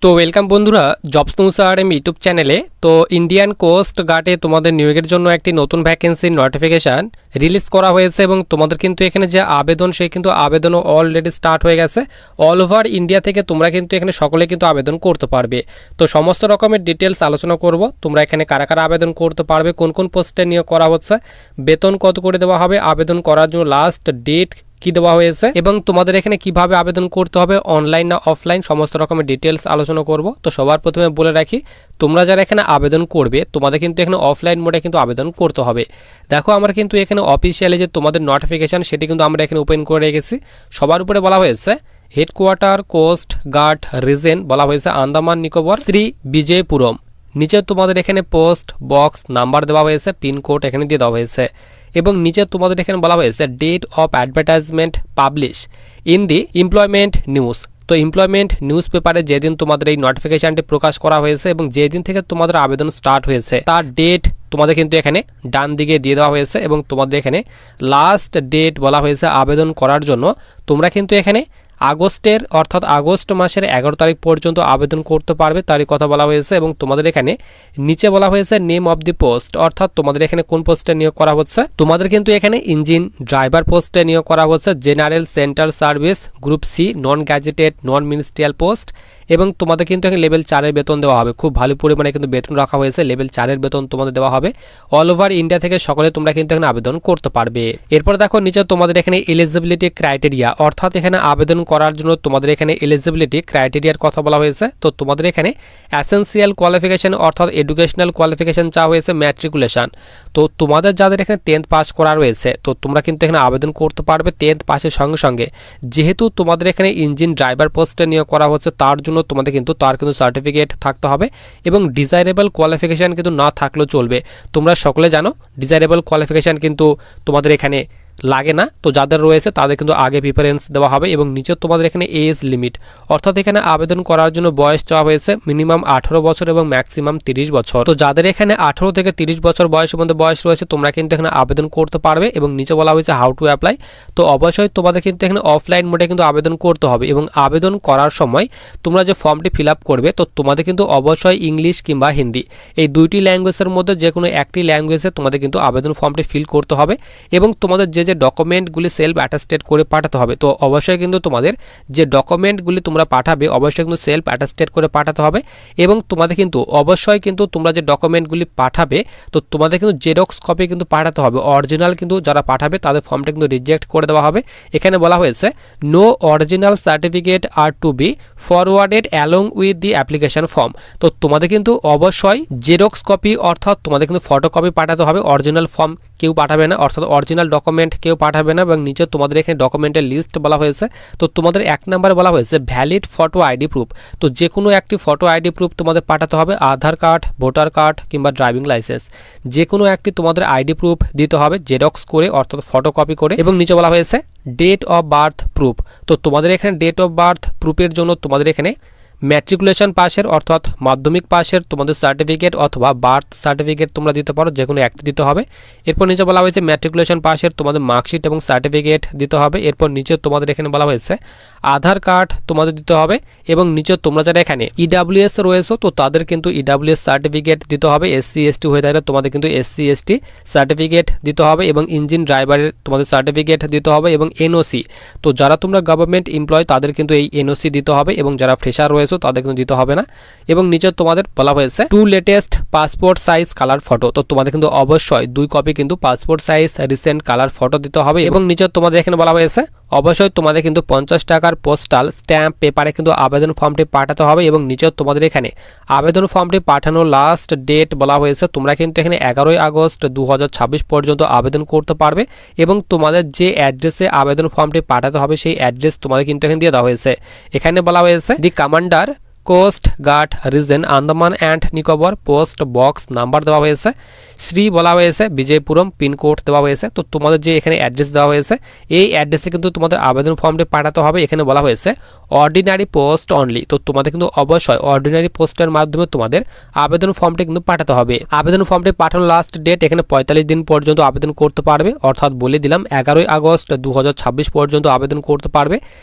তো ওয়েলকাম বন্ধুরা, jobs news RM YouTube চ্যানেলে। তো ইন্ডিয়ান কোস্ট গার্ডে তোমাদের নিয়োগের জন্য একটি নতুন ভ্যাকেন্সির নোটিফিকেশান রিলিজ করা হয়েছে এবং তোমাদের কিন্তু এখানে যে আবেদন সেই কিন্তু আবেদনও অলরেডি স্টার্ট হয়ে গেছে। অল ওভার ইন্ডিয়া থেকে তোমরা কিন্তু এখানে সকলে কিন্তু আবেদন করতে পারবে। তো সমস্ত রকমের ডিটেলস আলোচনা করব। তোমরা এখানে কারা কারা আবেদন করতে পারবে, কোন কোন পোস্টে নিয়োগ করা হচ্ছে, বেতন কত করে দেওয়া হবে, আবেদন করার জন্য লাস্ট ডেট কি দেওয়া হয়েছে এবং তোমাদের এখানে কিভাবে আবেদন করতে হবে, অনলাইন না অফলাইন, সমস্ত রকমের ডিটেলস আলোচনা করব। তো সবার প্রথমে বলে রাখি, তোমরা যারা এখানে আবেদন করবে তোমাদের কিন্তু এখানে অফলাইন মোডে কিন্তু আবেদন করতে হবে। দেখো আমরা কিন্তু এখানে অফিসিয়ালি যে তোমাদের নোটিফিকেশান সেটি কিন্তু আমরা এখানে ওপেন করে রেখেছি। সবার উপরে বলা হয়েছে হেডকোয়ার্টার কোস্ট গার্ড রিজন, বলা হয়েছে আন্দামান নিকোবর শ্রী বিজয়পুরম। নিচে তোমাদের এখানে পোস্ট বক্স নাম্বার দেওয়া হয়েছে, পিনকোড এখানে দিয়ে দেওয়া হয়েছে এবং নিচে তোমাদের এখানে বলা হয়েছে date of advertisement publish in the employment news. তো এমপ্লয়মেন্ট নিউজ পেপারে যেদিন তোমাদের এই নোটিফিকেশনটি প্রকাশ করা হয়েছে এবং যেদিন থেকে তোমাদের আবেদন স্টার্ট হয়েছে তার ডেট তোমাদের কিন্তু এখানে ডান দিকে দিয়ে দেওয়া হয়েছে এবং তোমাদের এখানে লাস্ট ডেট বলা হয়েছে আবেদন করার জন্য। তোমরা কিন্তু এখানে আগস্টের অর্থাৎ আগস্ট মাসের 11 তারিখ পর্যন্ত আবেদন করতে পারবে, তারই কথা বলা হয়েছে। এবং তোমাদের এখানে নিচে বলা হয়েছে নেম অফ দি পোস্ট, অর্থাৎ তোমাদের এখানে কোন পোস্টে নিয়োগ করা হচ্ছে। তোমাদের কিন্তু এখানে ইঞ্জিন ড্রাইভার পোস্টে নিয়োগ করা হচ্ছে, general central service group C, non gazetted non ministerial post. এবং তোমাদের কিন্তু এখানে লেভেল 4-এর বেতন দেওয়া হবে, খুব ভালো পরিমাণে কিন্তু বেতন রাখা হয়েছে, লেভেল 4-এর বেতন তোমাদের দেওয়া হবে। অল ওভার ইন্ডিয়া থেকে সকলে তোমরা কিন্তু এখানে আবেদন করতে পারবে। এরপর দেখো নিচে তোমাদের এখানে এলিজিবিলিটি ক্রাইটেরিয়া, অর্থাৎ এখানে আবেদন করার জন্য তোমাদের এখানে এলিজিবিলিটি ক্রাইটেরিয়ার কথা বলা হয়েছে। তো তোমাদের এখানে এসেন্সিয়াল কোয়ালিফিকেশন অর্থাৎ এডুকেশনাল কোয়ালিফিকেশন চাওয়া হয়েছে ম্যাট্রিকুলেশন। তো তোমাদের যাদের এখানে 10th পাস করা রয়েছে তো তোমরা কিন্তু এখানে আবেদন করতে পারবে 10th পাসের সঙ্গে সঙ্গে। যেহেতু তোমাদের এখানে ইঞ্জিন ড্রাইভার পোস্টে নিয়োগ করা হচ্ছে তার জন্য তোমাদের কিন্তু সার্টিফিকেট থাকতে হবে এবং ডিজাইরেবল কোয়ালিফিকেশন কিন্তু না থাকলেও চলবে। তোমরা সকলে জানো ডিজাইরেবল কোয়ালিফিকেশন কিন্তু তোমাদের এখানে লাগে না, তো যাদের রয়েছে তাদের কিন্তু আগে প্রিফারেন্স দেওয়া হবে। এবং নিচে তোমাদের এখানে এজ লিমিট, অর্থাৎ এখানে আবেদন করার জন্য বয়স চাওয়া হয়েছে মিনিমাম 18 বছর এবং ম্যাক্সিমাম 30 বছর। তো যাদের এখানে 18 থেকে 30 বছর বয়সের মধ্যে বয়স রয়েছে তোমরা কিন্তু এখানে আবেদন করতে পারবে। এবং নিচে বলা হয়েছে হাউ টু অ্যাপ্লাই। তো অবশ্যই তোমাদের কিন্তু এখানে অফলাইন মোডে কিন্তু আবেদন করতে হবে এবং আবেদন করার সময় তোমরা যে ফর্মটি ফিল আপ করবে তো তোমাদের কিন্তু অবশ্যই ইংলিশ কিংবা হিন্দি এই দুইটি ল্যাঙ্গুয়েজের মধ্যে যে কোনো একটি ল্যাঙ্গুয়েজে তোমাদের কিন্তু আবেদন ফর্মটি ফিল করতে হবে এবং তোমাদের যে ডকুমেন্টগুলি সেলফ অ্যাটাস্টেড করে পাঠাতে হবে। তো অবশ্যই কিন্তু তোমাদের যে ডকুমেন্টগুলি তোমরা পাঠাবে অবশ্যই কিন্তু সেলফ অ্যাটাস্টেড করে পাঠাতে হবে এবং তোমাদের কিন্তু অবশ্যই কিন্তু তোমরা যে ডকুমেন্টগুলি পাঠাবে তো তোমাদের কিন্তু জেরক্স কপি কিন্তু পাঠাতে হবে। অরিজিনাল কিন্তু যারা পাঠাবে তাদের ফর্মটা কিন্তু রিজেক্ট করে দেওয়া হবে। এখানে বলা হয়েছে no original certificate are to be forwarded along with the application form. তো তোমাদের কিন্তু অবশ্যই জেরক্স কপি অর্থাৎ তোমাদের কিন্তু ফটোকপি পাঠাতে হবে, অরিজিনাল ফর্ম কেউ পাঠাবে না, অর্থাৎ অরিজিনাল ডকুমেন্ট কেউ পাঠাবে না। এবং নিচে তোমাদের এখানে ডকুমেন্টের লিস্ট বলা হয়েছে। তো তোমাদের 1 নম্বরে বলা হয়েছে ভ্যালিড ফটো আইডি প্রুফ। তো যে কোনো একটি ফটো আইডি প্রুফ তোমাদের পাঠাতে হবে, আধার কার্ড, ভোটার কার্ড কিংবা ড্রাইভিং লাইসেন্স, যে কোনো একটি তোমাদের আইডি প্রুফ দিতে হবে জেরক্স করে অর্থাৎ ফটোকপি করে। এবং নিচে বলা হয়েছে ডেট অফ বার্থ প্রুফ। তো তোমাদের এখানে ডেট অফ বার্থ প্রুফের জন্য তোমাদের এখানে ম্যাট্রিকুলেশন পাসের অর্থাৎ মাধ্যমিক পাসের তোমাদের সার্টিফিকেট অথবা বার্থ সার্টিফিকেট তোমরা দিতে পারো, যে কোনো একটি দিতে হবে। এরপর নিচে বলা হয়েছে ম্যাট্রিকুলেশন পাসের তোমাদের মার্কশিট এবং সার্টিফিকেট দিতে হবে। এরপর নিচে তোমাদের এখানে বলা হয়েছে আধার কার্ড তোমাদের দিতে হবে এবং নিচে তোমরা যারা এখানে ইডাব্লিউএস রয়েছে তো তাদের কিন্তু ইডাব্লিউএস সার্টিফিকেট দিতে হবে। এসসি এসটি হয়ে থাকলে তোমাদের কিন্তু এসসি এসটি সার্টিফিকেট দিতে হবে এবং ইঞ্জিন ড্রাইভারের তোমাদের সার্টিফিকেট দিতে হবে এবং এনওসি। তো যারা তোমরা গভর্নমেন্ট এমপ্লয় তাদের কিন্তু এই এনওসি দিতে হবে এবং যারা ফ্রেশার রয়েছে তাদের কিন্তু দিতে হবে না। এবং নিচে তোমাদের বলা হয়েছে 2 latest passport size colour photo. তো তোমাদের কিন্তু অবশ্যই 2 কপি কিন্তু passport size recent colour photo দিতে হবে। এবং নিচে তোমাদের এখানে বলা হয়েছে অবশ্যই তোমাদের কিন্তু 50 টাকার পোস্টাল স্ট্যাম্প পেপারে কিন্তু আবেদন ফর্মটি পাঠাতে হবে। এবং নিচে তোমাদের এখানে আবেদন ফর্মটি পাঠানোর লাস্ট ডেট বলা হয়েছে তোমরা কিন্তু এখানে 11 আগস্ট 2026 পর্যন্ত আবেদন করতে পারবে এবং তোমাদের যে অ্যাড্রেসে আবেদন ফর্মটি পাঠাতে হবে সেই অ্যাড্রেস তোমাদের কিন্তু এখানে দিয়ে দেওয়া হয়েছে। এখানে বলা হয়েছে the commander coast guard region Andaman and Nicobar, post box number দেওয়া হয়েছে, শ্রী বলা হয়েছে বিজয়পুরম, পিনকোড দেওয়া হয়েছে। তো তোমাদের যে এখানে অ্যাড্রেস দেওয়া হয়েছে এই অ্যাড্রেসে কিন্তু তোমাদের আবেদন ফর্মটি পাঠাতে হবে। এখানে বলা হয়েছে অর্ডিনারি পোস্ট অনলি। তো তোমাদের কিন্তু অবশ্যই অর্ডিনারি পোস্টের মাধ্যমে তোমাদের আবেদন ফর্মটি কিন্তু পাঠাতে হবে। আবেদন ফর্মটি পাঠানোর লাস্ট ডেট এখানে 45 দিন পর্যন্ত আবেদন করতে পারবে, অর্থাৎ বলে দিলাম 11 আগস্ট 2026 পর্যন্ত আবেদন করতে পারবে।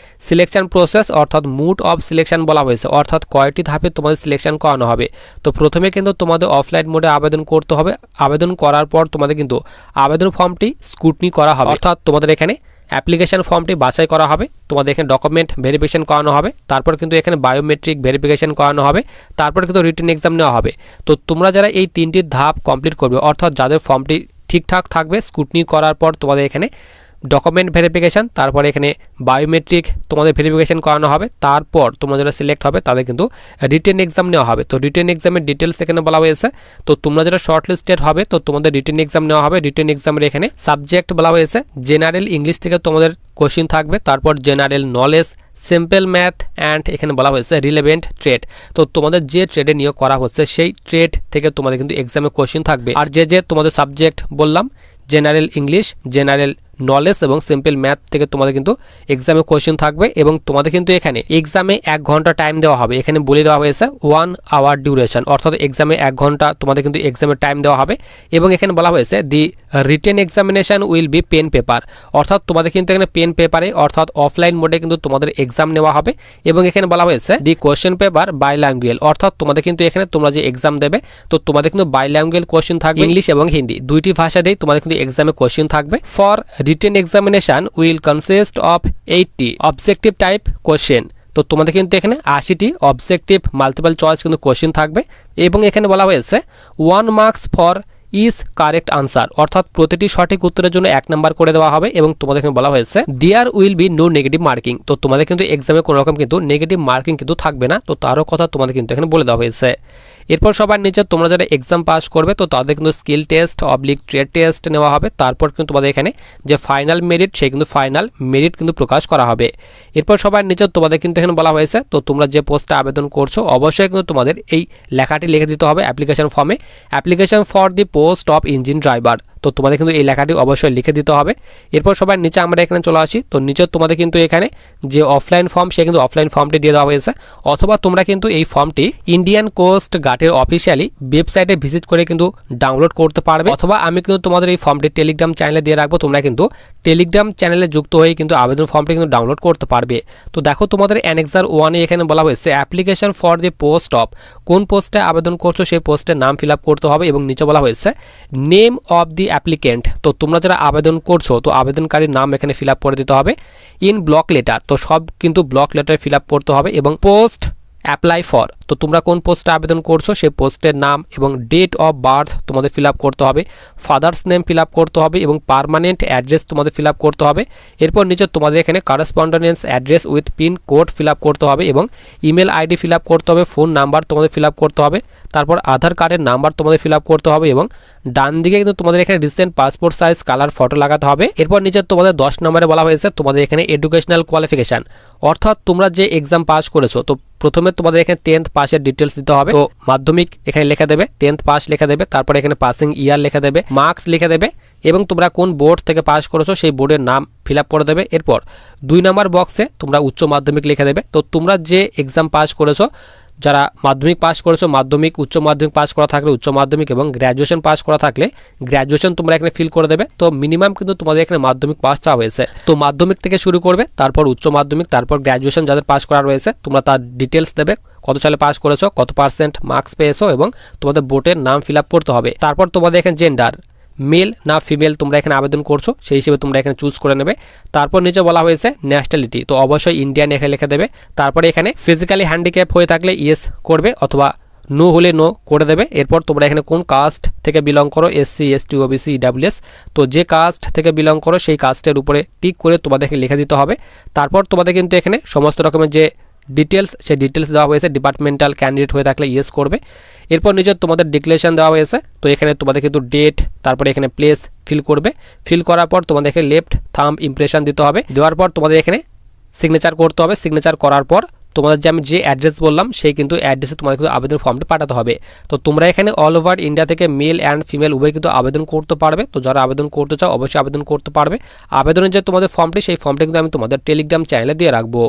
সিলেকশন প্রসেস অর্থাৎ মুড অফ সিলেকশন বলা হয়েছে, অর্থাৎ কয়টি ধাপে তোমাদের সিলেকশন করানো হবে। তো প্রথমে কিন্তু তোমাদের অফলাইন মোডে আবেদন করতে হবে। আবেদন করার পর তোমাদের কিন্তু আবেদন ফর্মটি স্ক্রুটনি করা হবে, অর্থাৎ তোমাদের এখানে অ্যাপ্লিকেশন ফর্মটি বাছাই করা হবে, তোমাদের এখানে ডকুমেন্ট ভেরিফিকেশন করানো হবে, তারপর কিন্তু এখানে বায়োমেট্রিক ভেরিফিকেশন করানো হবে, তারপর কিন্তু রিটেন এক্সাম নেওয়া হবে। তো তোমরা যারা এই 3টি ধাপ কমপ্লিট করবে, অর্থাৎ যাদের ফর্মটি ঠিকঠাক থাকবে, স্ক্রুটনি করার পর তোমাদের এখানে ডকুমেন্ট ভেরিফিকেশান, তারপরে এখানে বায়োমেট্রিক তোমাদের ভেরিফিকেশান করানো হবে, তারপর তোমরা যারা সিলেক্ট হবে তাদের কিন্তু রিটেন এক্সাম নেওয়া হবে। তো রিটেন এক্সামের ডিটেলস এখানে বলা হয়েছে। তো তোমরা যারা শর্ট লিস্টেড হবে তো তোমাদের রিটেন এক্সাম নেওয়া হবে। রিটেন এক্সামের এখানে সাবজেক্ট বলা হয়েছে জেনারেল ইংলিশ থেকে তোমাদের কোশ্চিন থাকবে, তারপর general knowledge, simple math and এখানে বলা হয়েছে রিলেভেন্ট ট্রেড। তো তোমাদের যে ট্রেডে নিয়োগ করা হচ্ছে সেই ট্রেড থেকে তোমাদের কিন্তু এক্সামে কোশ্চিন থাকবে। আর যে তোমাদের সাবজেক্ট বললাম জেনারেল ইংলিশ, জেনারেল নলেজ এবং সিম্পল ম্যাথ থেকে তোমাদের কিন্তু এক্সামে কোশ্চেন থাকবে এবং তোমাদের কিন্তু এখানে এক্সামে 1 ঘন্টা টাইম দেওয়া হবে। এখানে বলে দেওয়া হয়েছে 1 আওয়ার ডিউরেশন, অর্থাৎ এক্সামে 1 ঘন্টা তোমাদের কিন্তু এক্সামের টাইম দেওয়া হবে। এবং এখানে বলা হয়েছে the written examination will be pen paper, অর্থাৎ তোমাদের কিন্তু এখানে পেন পেপারে অর্থাৎ অফলাইন মোডে কিন্তু তোমাদের এক্সাম নেওয়া হবে। এবং এখানে বলা হয়েছে দি কোশ্চেন পেপার বাইল্যাঙ্গুয়াল, অর্থাৎ তোমাদের কিন্তু এখানে তোমরা যে এক্সাম দেবে তো তোমাদের কিন্তু বাইল্যাঙ্গুয়াল কোশ্চেন থাকবে, ইংলিশ এবং হিন্দি দুইটি ভাষাতেই তোমাদের কিন্তু এক্সামে কোশ্চেন থাকবে। For written examination will consist of 80 objective type question। তো তোমাদের কিন্তু এখানে 80টি অবজেক্টিভ মাল্টিপল চয়েস কিন্তু কোশ্চেন থাকবে এবং এখানে বলা হয়েছে 1 marks for is correct answer, অর্থাৎ প্রতিটি সঠিক উত্তরের জন্য 1 নাম্বার করে দেওয়া হবে। এবং তোমাদের এখানে বলা হয়েছে there will be no negative marking. তো তোমাদের কিন্তু এক্সামে কোনো রকম কিন্তু নেগেটিভ মার্কিং কিন্তু থাকবে না। তো তারও কথা তোমাদের কিন্তু এখানে বলে দেওয়া হয়েছে। এরপর সবার নিচে তোমরা যারা এক্সাম পাস করবে তো তাদের কিন্তু skill test oblique trade test নেওয়া হবে। তারপর কিন্তু তোমাদের এখানে যে ফাইনাল মেরিট সেই কিন্তু ফাইনাল মেরিট কিন্তু প্রকাশ করা হবে। এরপর সবার নিচে তোমাদের কিন্তু এখানে বলা হয়েছে তো তোমরা যে পোস্টে আবেদন করছো অবশ্যই কিন্তু তোমাদের এই লেখাটি লিখে দিতে হবে অ্যাপ্লিকেশন ফর্মে, application for the post of engine driver. তো তোমাদের কিন্তু এই লেখাটি অবশ্যই লিখে দিতে হবে। এরপর সবার নিচে আমরা এখানে চলে আসি। তো নিচে তোমাদের কিন্তু এখানে যে অফলাইন ফর্ম সে কিন্তু অফলাইন ফর্মটি দিয়ে দেওয়া হয়েছে, অথবা তোমরা কিন্তু এই ফর্মটি ইন্ডিয়ান কোস্ট গার্ডের অফিসিয়ালি ওয়েবসাইটে ভিজিট করে কিন্তু ডাউনলোড করতে পারবে, অথবা আমি কিন্তু তোমাদের এই ফর্মটি টেলিগ্রাম চ্যানেলে দিয়ে রাখবো। তোমরা কিন্তু টেলিগ্রাম চ্যানেলে যুক্ত হয়ে কিন্তু আবেদন ফর্মটি কিন্তু ডাউনলোড করতে পারবে। তো দেখো তোমাদের অ্যানেক্সার 1-এ এখানে বলা হয়েছে application for the post of, কোন পোস্টে আবেদন করছো সেই পোস্টের নাম ফিল আপ করতে হবে এবং নিচে বলা হয়েছে নেম অফ দি অ্যাপ্লিকেন্ট। তো তোমরা যারা আবেদন করছো তো আবেদনকারীর নাম এখানে ফিল আপ করে দিতে হবে। ইন ব্লক লেটার, তো সব কিন্তু ব্লক লেটার ফিল আপ করতে হবে এবং পোস্ট অ্যাপ্লাই ফর, তো তোমরা কোন পোস্টে আবেদন করছো সেই পোস্টের নাম এবং ডেট অফ বার্থ তোমাদের ফিল আপ করতে হবে, ফাদার্স নেম ফিল আপ করতে হবে এবং পার্মানেন্ট অ্যাড্রেস তোমাদের ফিল আপ করতে হবে। এরপর নিচে তোমাদের এখানে কারেসপন্ডেন্স address with pin code fill up করতে হবে এবং ইমেল আইডি ফিল আপ করতে হবে, ফোন নাম্বার তোমাদের ফিল আপ করতে হবে, তারপর আধার কার্ডের নাম্বার তোমাদের ফিল আপ করতে হবে এবং ডান দিকে কিন্তু তোমাদের এখানে recent passport size colour photo লাগাতে হবে। এরপর নিচে তোমাদের 10 নম্বরে বলা হয়েছে তোমাদের এখানে এডুকেশনাল কোয়ালিফিকেশান, অর্থাৎ তোমরা যে এক্সাম পাস করেছো তো প্রথমে তোমাদের এখানে 10th পাসের ডিটেলস দিতে হবে। তো মাধ্যমিক এখানে লেখা দেবে, 10th পাস লেখা দেবে, তারপর এখানে পাসিং ইয়ার লেখা দেবে, মার্কস লিখে দেবে এবং তোমরা কোন বোর্ড থেকে পাস করেছো সেই বোর্ডের নাম ফিল আপ করে দেবে। এরপর 2 নম্বর বক্সে তোমরা উচ্চ মাধ্যমিক লিখে দেবে। তো তোমরা যে এক্সাম পাস করেছো, যারা মাধ্যমিক পাস করেছো মাধ্যমিক, উচ্চ মাধ্যমিক পাস করা থাকলে উচ্চ মাধ্যমিক এবং গ্র্যাজুয়েশন পাস করা থাকলে গ্র্যাজুয়েশন তোমরা এখানে ফিল করে দেবে। তো মিনিমাম কিন্তু তোমাদের এখানে মাধ্যমিক পাস চাওয়া হয়েছে। তো মাধ্যমিক থেকে শুরু করবে, তারপর উচ্চ মাধ্যমিক, তারপর গ্র্যাজুয়েশন যাদের পাস করা রয়েছে তোমরা তার ডিটেলস দেবে, কত সালে পাস করেছো, কত পার্সেন্ট মার্কস পেয়েছো এবং তোমাদের বোর্ডের নাম ফিল আপ করতে হবে। তারপর তোমাদের এখানে জেন্ডার মেল না ফিমেল তোমরা এখানে আবেদন করছো সেই হিসেবে তোমরা এখানে চুজ করে নেবে। তারপর নিচে বলা হয়েছে ন্যাশনালিটি, তো অবশ্যই ইন্ডিয়ান এখানে লিখে দেবে। তারপরে এখানে ফিজিক্যালি হ্যান্ডিক্যাপ হয়ে থাকলে ইয়েস করবে অথবা নো হলে নো করে দেবে। এরপর তোমরা এখানে কোন কাস্ট থেকে বিলং করো, এসসি এসটি ওবিসি ইডাব্লিউএস, তো যে কাস্ট থেকে বিলং করো সেই কাস্টের উপরে টিক করে তোমাদের এখানে লিখে দিতে হবে। তারপর তোমাদের কিন্তু এখানে সমস্ত রকমের যে ডিটেলস সেই ডিটেলস দেওয়া হয়েছে, ডিপার্টমেন্টাল ক্যান্ডিডেট হয়ে থাকলে ইয়েস করবে। এরপর নিজের তোমাদের ডিক্লারেশন দেওয়া হয়েছে, তো এখানে তোমাদের কিন্তু ডেট, তারপরে এখানে প্লেস ফিল করবে। ফিল করার পর তোমাদের এখানে লেফট থাম্ব ইমপ্রেশন দিতে হবে, দেওয়ার পর তোমাদের এখানে সিগনেচার করতে হবে। সিগনেচার করার পর তোমাদের যে আমি যে অ্যাড্রেস বললাম সেই কিন্তু অ্যাড্রেসে তোমাদের কিন্তু আবেদন ফর্মটি পাঠাতে হবে। তো তোমরা এখানে অল ওভার ইন্ডিয়া থেকে মেল অ্যান্ড ফিমেল উভয় কিন্তু আবেদন করতে পারবে। তো যারা আবেদন করতে চাও অবশ্যই আবেদন করতে পারবে। আবেদনের যে তোমাদের ফর্মটি সেই ফর্মটি কিন্তু আমি তোমাদের টেলিগ্রাম চ্যানেলে দিয়ে রাখবো।